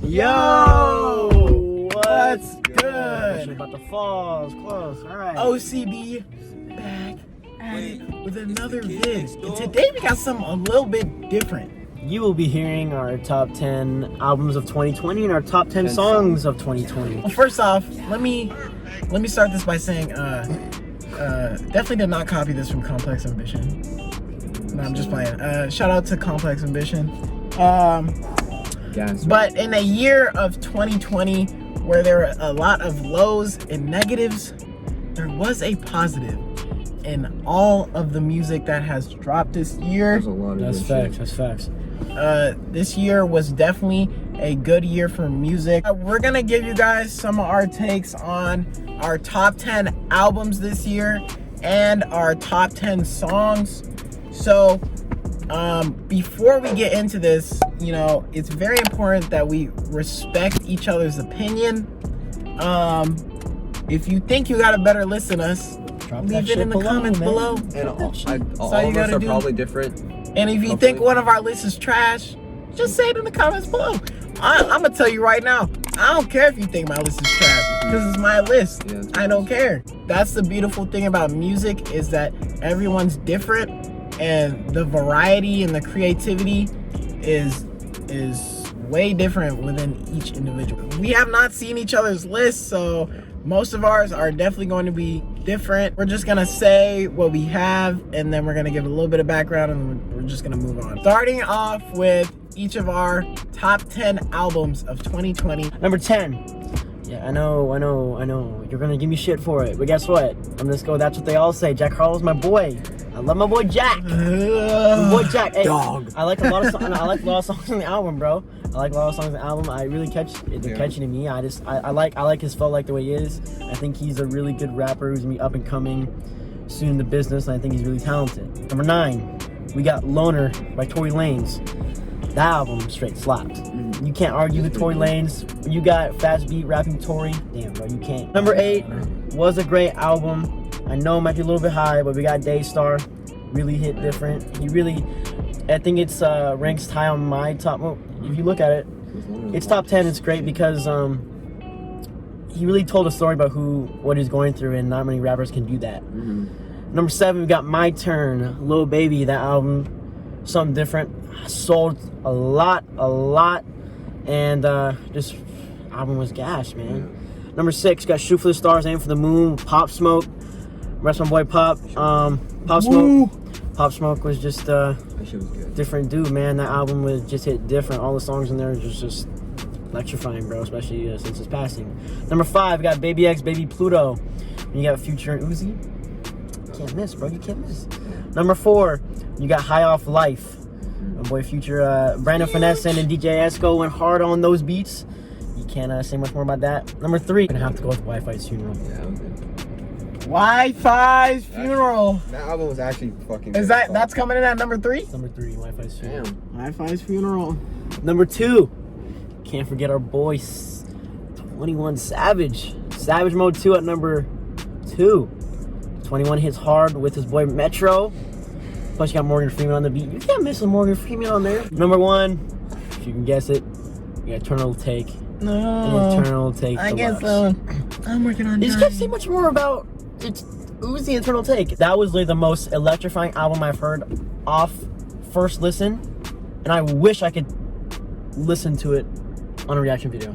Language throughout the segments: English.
Yo! What's Actually good? about to fall. It's close. All right. OCB back at it with another vid. And today we got something a little bit different. You will be hearing our top 10 albums of 2020 and our top 10 songs of 2020. Well, first off, let me start this by saying, definitely did not copy this from Complex Ambition. No, I'm just playing. Shout out to Complex Ambition. But in a year of 2020, where there were a lot of lows and negatives, there was a positive in all of the music that has dropped this year. That's facts. That's facts. This year was definitely a good year for music. We're gonna give you guys some of our takes on our top 10 albums this year and our top 10 songs. So before we get into this, you know, it's very important that we respect each other's opinion. If you think you got a better list than us, leave it in the comments below. And all you of us gotta are do. probably different. And if you think one of our lists is trash, just say it in the comments below. I'm gonna tell you right now, I don't care if you think my list is trash, because it's my list. Yeah, it's I don't care. That's the beautiful thing about music, is that everyone's different, and the variety and the creativity is way different within each individual. We have not seen each other's lists, so most of ours are definitely going to be different. We're just gonna say what we have, and then we're gonna give a little bit of background, and we're just gonna move on. Starting off with each of our top 10 albums of 2020. Number 10. Yeah, I know. You're gonna give me shit for it, but guess what? I'm just go. That's what they all say. Jack Harlow's my boy. I love my boy Jack. My boy Jack. Hey, Dog. I like a lot of songs. I like a lot of songs on the album, bro. I like a lot of songs on the album. I really catch it. They're catching to me. I like his flow, like the way he is. I think he's a really good rapper who's gonna be up and coming soon in the business, and I think he's really talented. Number 9, we got Loner by Tory Lanez. That album straight slapped. You can't argue with Tory Lanez. You got fast beat rapping Tory. Damn, bro, you can't. Number 8 was a great album. I know it might be a little bit high, but we got Daystar. Really hit different. He really, I think it's ranks high on my top. Well, if you look at it, it's top 10. It's great because he really told a story about what he's going through, and not many rappers can do that. Number 7, we got My Turn, Lil Baby. That album, something different. Sold a lot, and this album was gas, man. Number 6, got Shoot for the Stars, Aim for the Moon, Pop Smoke. Rest my boy Pop. Pop Smoke. Pop Smoke was just That shit was good. different dude, man. That album was just hit different. All the songs in there just electrifying, bro, especially since his passing. Number 5, got Baby X, Baby Pluto. You got Future and Uzi. Can't miss, bro. You can't miss. Number 4, you got High Off Life. My boy Future, Brandon Finesse and DJ Esco went hard on those beats. You can't say much more about that. Number 3, gonna have to go with Wi-Fi's Funeral. Yeah, that was good. Wi-Fi's Funeral. That album was actually fucking Is good. that's coming in at number 3? Number 3, Wi-Fi's Funeral. Damn. Wi-Fi's Funeral. Number 2, can't forget our boy 21 Savage. Savage Mode 2 at number 2. 21 hits hard with his boy Metro. Plus you got Morgan Freeman on the beat. You can't miss a Morgan Freeman on there. Number 1, if you can guess it, you got Eternal Take. No. Eternal Take. I guess Deluxe. I'm working on You that. can't say much more about it's Uzi Eternal Take. That was literally the most electrifying album I've heard off first listen, and I wish I could listen to it on a reaction video,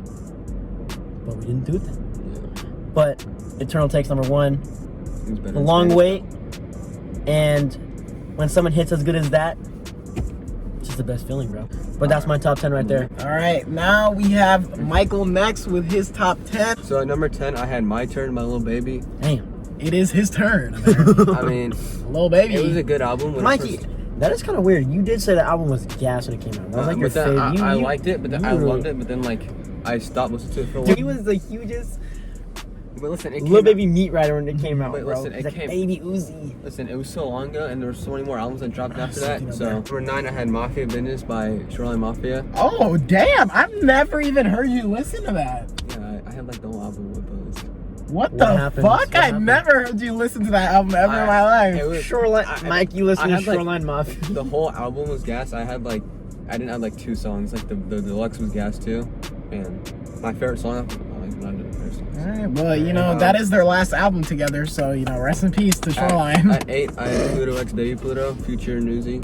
but we didn't do it then. Yeah. But Eternal Take's number 1. It was better A than long Spanish. wait, and when someone hits as good as that, it's just the best feeling, bro. But that's my top 10 right there. All right, now we have Michael next with his top 10. So at number 10, I had My Turn, My Little Baby. Damn. It is his turn. I mean, Little Baby. it was a good album. When Mikey, that is kind of weird. You did say the album was gas when it came out. That was like your but then favorite. I liked it, but then I you loved it, but then like I stopped listening to it for a while. Dude, he was the hugest But listen, it came Lil out- Baby meat rider when it came out, But bro. listen, He's it like, came- Baby Uzi. Listen, it was so long ago, and there were so many more albums that dropped after something that. up So there. number 9, I had Mafia Business by Shoreline Mafia. Oh, damn. I've never even heard you listen to that. Yeah, I had like the whole album with those. What What the happens? fuck? What I happens? never heard you listen to that album ever in my life. It was- Shoreline, I- Mike, you listen I to had, like, Shoreline Mafia. The whole album was gas. I didn't have like 2 songs. Like the deluxe was gas too. And my favorite song, I like none of the favorite songs. All right, well, you know, that is their last album together, so, you know, rest in peace to Shoreline. At 8, I had Pluto X Baby Pluto, Future and Uzi.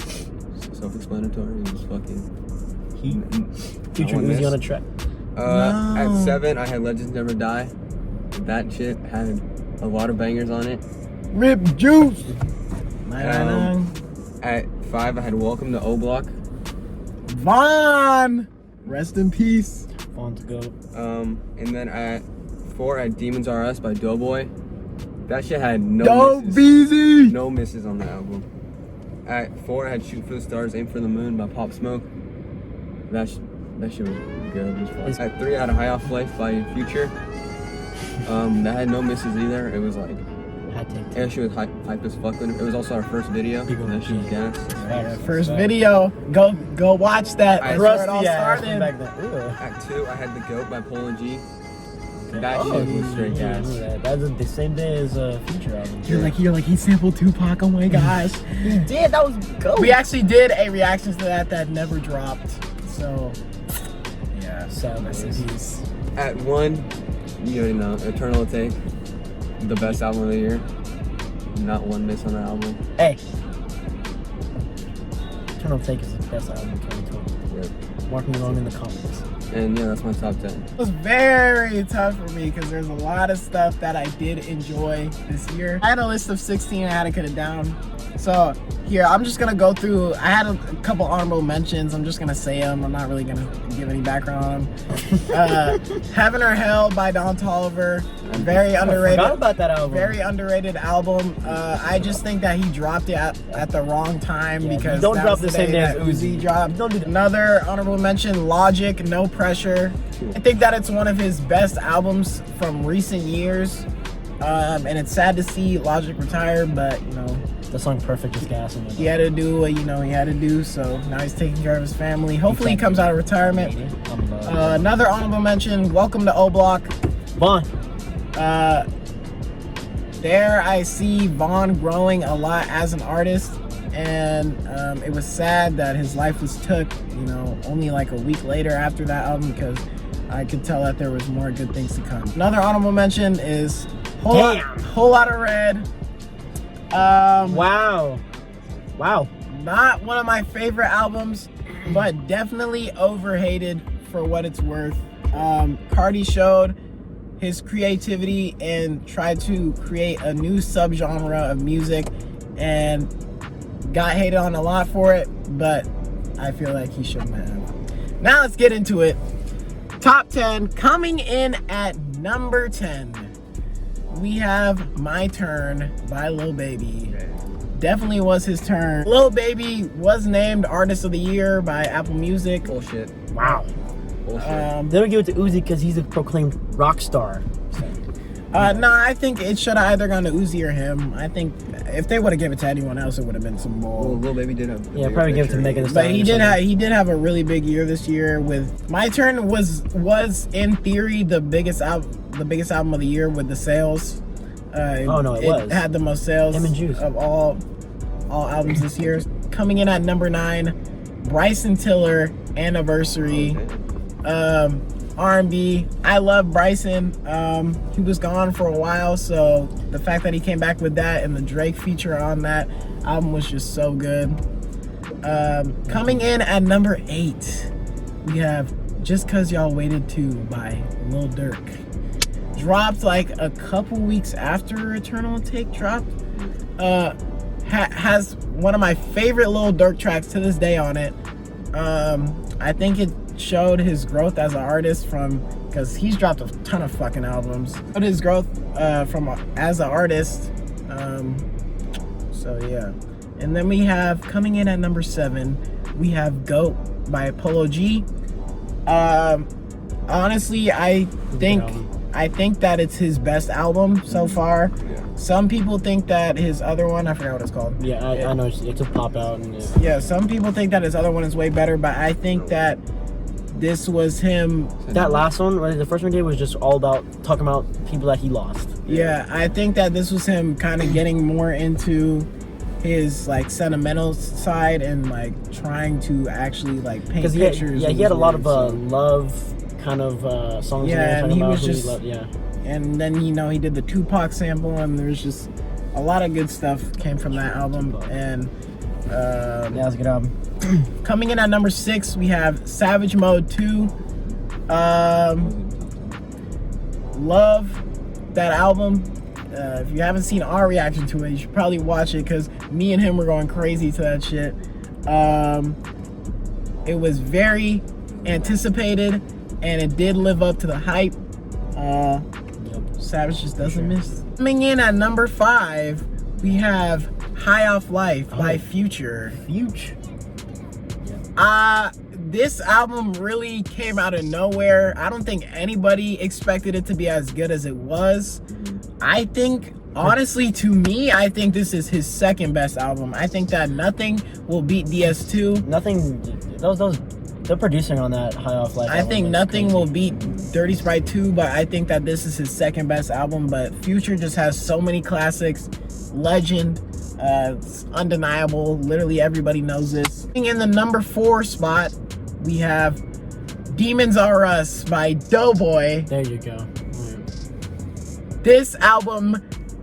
Self-explanatory. It was fucking Heat. Future one Uzi miss. on a track. No. At 7, I had Legends Never Die. That shit had a lot of bangers on it. Rip Juice. 999. At 5, I had Welcome to O Block. Vaughn. Rest in peace. Fun to go. And then at 4, I had Demons R Us by Doughboy. That shit had no Dope misses. Beezy. No misses on the album. At 4, I had Shoot for the Stars, Aim for the Moon by Pop Smoke. That shit was good as fuck. At 3, I had a High Off Life by Future. That had no misses either. It was like, Hot take. that shit was hype as fuck. It was also our first video. That shit was gas. Yeah, first video. Go watch that. That's where it all started. Back then. Ooh. At 2, I had The Goat by Polo G. That Oh, shit was straight gas. That's the same day as Future album. You're like he sampled Tupac. Oh my gosh. He did. That was good. We actually did a reaction to that never dropped. So yeah, Sad rest in boys. peace. At 1, you already know, Eternal Take. The best album of the year. Not one miss on that album. Hey. Eternal Take is the best album of 2020. Yep. Mark me wrong in the comments. And yeah, that's my top 10. It was very tough for me because there's a lot of stuff that I did enjoy this year. I had a list of 16 I had to cut it down. So here, I'm just gonna go through. I had a couple honorable mentions. I'm just gonna say them. I'm not really gonna give any background on them. Heaven or Hell by Don Toliver. Very underrated. I forgot about that album. Very underrated album. I just think that he dropped it at the wrong time because don't that drop was the same day as that Uzi. dropped. Don't do that. Another honorable mention, Logic, No Pressure. I think that it's one of his best albums from recent years. And it's sad to see Logic retire, but you know, The song Perfect is gas. he had to do what he had to do. So now he's taking care of his family. Hopefully he comes out of retirement. Another honorable mention, Welcome to O Block. Vaughn. There I see Vaughn growing a lot as an artist, and it was sad that his life was took, only like a week later after that album, because I could tell that there was more good things to come. Another honorable mention is Whole Lot of Red. Wow. Not one of my favorite albums, but definitely overhated for what it's worth. Cardi showed his creativity and tried to create a new subgenre of music and got hated on a lot for it, but I feel like he shouldn't have. Now let's get into it. Top 10, coming in at number 10, we have My Turn by Lil Baby. Definitely was his turn. Lil Baby was named Artist of the Year by Apple Music. Bullshit. Wow. Bullshit. They don't give it to Uzi because he's a proclaimed rock star. No, I think it should have either gone to Uzi or him. I think if they would have given it to anyone else, it would have been some Well, bull. Lil Baby did have. a Yeah, bigger probably give it to picture. Megan Thee But Stallion. he did have a really big year this year with My Turn was in theory the biggest album of the year with the sales. Oh, no, it was. had the most sales Him and Juice. of all albums this year. Coming in at number 9, Bryson Tiller, Anniversary. R&B. I love Bryson. He was gone for a while, so the fact that he came back with that and the Drake feature on that album was just so good. Coming in at number 8, we have Just Cause Y'all Waited To by Lil Durk. Dropped like a couple weeks after Eternal Take dropped. Has one of my favorite Lil Durk tracks to this day on it. I think it showed his growth as an artist because he's dropped a ton of fucking albums. But his growth as an artist. So yeah. And then we have, coming in at number 7, we have Goat by Polo G. Honestly, I think that it's his best album so far. Yeah. Some people think that his other one, I forgot what it's called. Yeah, I know. It's a pop out. And, Yeah, some people think that his other one is way better, but I think that this was him. That last one, the first one he did, was just all about talking about people that he lost. Yeah, I think that this was him kind of getting more into his like sentimental side and like trying to actually like paint Because pictures. he had a lot of love kind of songs. Yeah, and he was just yeah. And then he did the Tupac sample, and there's just a lot of good stuff came from that album. And yeah, that's a good album. coming in at number 6, we have Savage Mode 2. Love that album. If you haven't seen our reaction to it, you should probably watch it, because me and him were going crazy to that shit. It was very anticipated, and it did live up to the hype. Savage just doesn't miss. Coming in at number 5, we have High Off Life by Future. This album really came out of nowhere. I don't think anybody expected it to be as good as it was. I think, honestly, to me, I think this is his second best album. I think that Nothing will beat DS2. Nothing. The producing on that High Off Life. I think Nothing will beat Dirty Sprite 2, but I think that this is his second best album. But Future just has so many classics. Legend. It's undeniable. Literally everybody knows this. In the number 4 spot, we have Demons Are Us by Doughboy. There you go. This album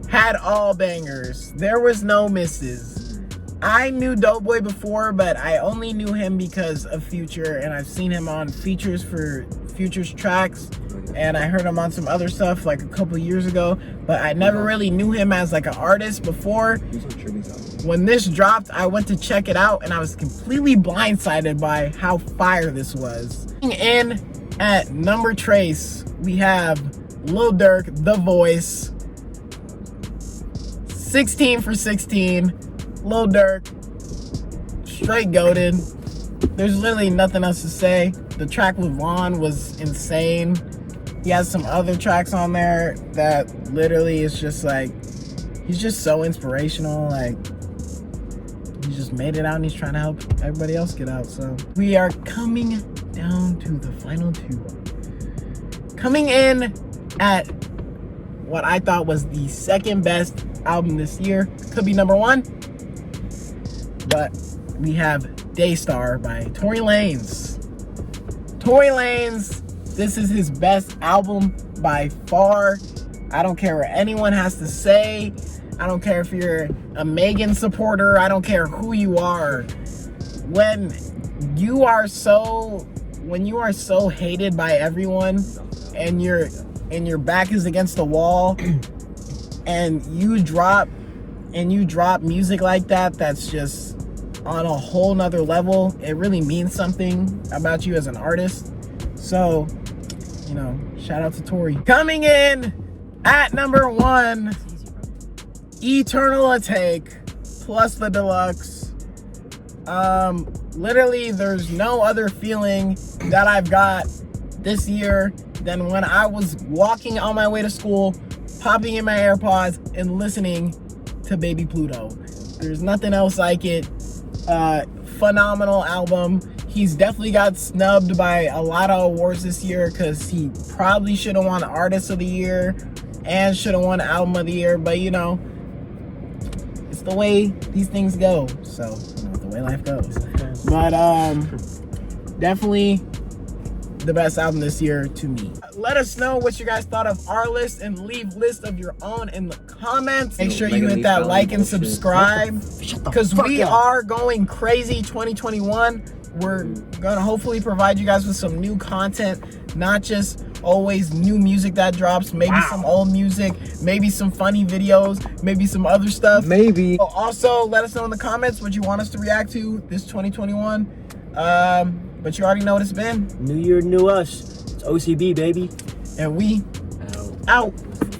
had all bangers. There was no misses. I knew Doughboy before, but I only knew him because of Future, and I've seen him on features for Future's tracks, and I heard him on some other stuff like a couple years ago, but I never really knew him as like an artist before. When this dropped, I went to check it out, and I was completely blindsided by how fire this was. In at number trace, we have Lil Durk, The Voice. 16 for 16. Lil Durk, straight goated. There's literally nothing else to say. The track with Vaughn was insane. He has some other tracks on there that literally is just like, he's just so inspirational. Like, he just made it out, and he's trying to help everybody else get out. So we are coming down to the final 2. Coming in at what I thought was the second best album this year. Could be number 1. But we have Daystar by Tory Lanez. Tory Lanez, this is his best album by far. I don't care what anyone has to say. I don't care if you're a Megan supporter. I don't care who you are. When you are so hated by everyone, and your back is against the wall, and you drop music like that, that's just on a whole nother level. It really means something about you as an artist. So, shout out to Tory. Coming in at number 1, Eternal Atake plus the deluxe. Literally, there's no other feeling that I've got this year than when I was walking on my way to school, popping in my AirPods and listening to Baby Pluto. There's nothing else like it. Phenomenal album. He's definitely got snubbed by a lot of awards this year, because he probably should have won Artist of the Year and should have won Album of the Year, but it's the way these things go. So, the way life goes. But definitely the best album this year to me. Let us know what you guys thought of our list, and leave lists of your own in the comments. Make sure you hit that like and subscribe, because we are going crazy 2021. We're gonna hopefully provide you guys with some new content, not just always new music that drops, maybe some old music, maybe some funny videos, maybe some other stuff. Maybe. Also, let us know in the comments what you want us to react to this 2021. But you already know what it's been. New year, new us. It's OCB, baby. And we out.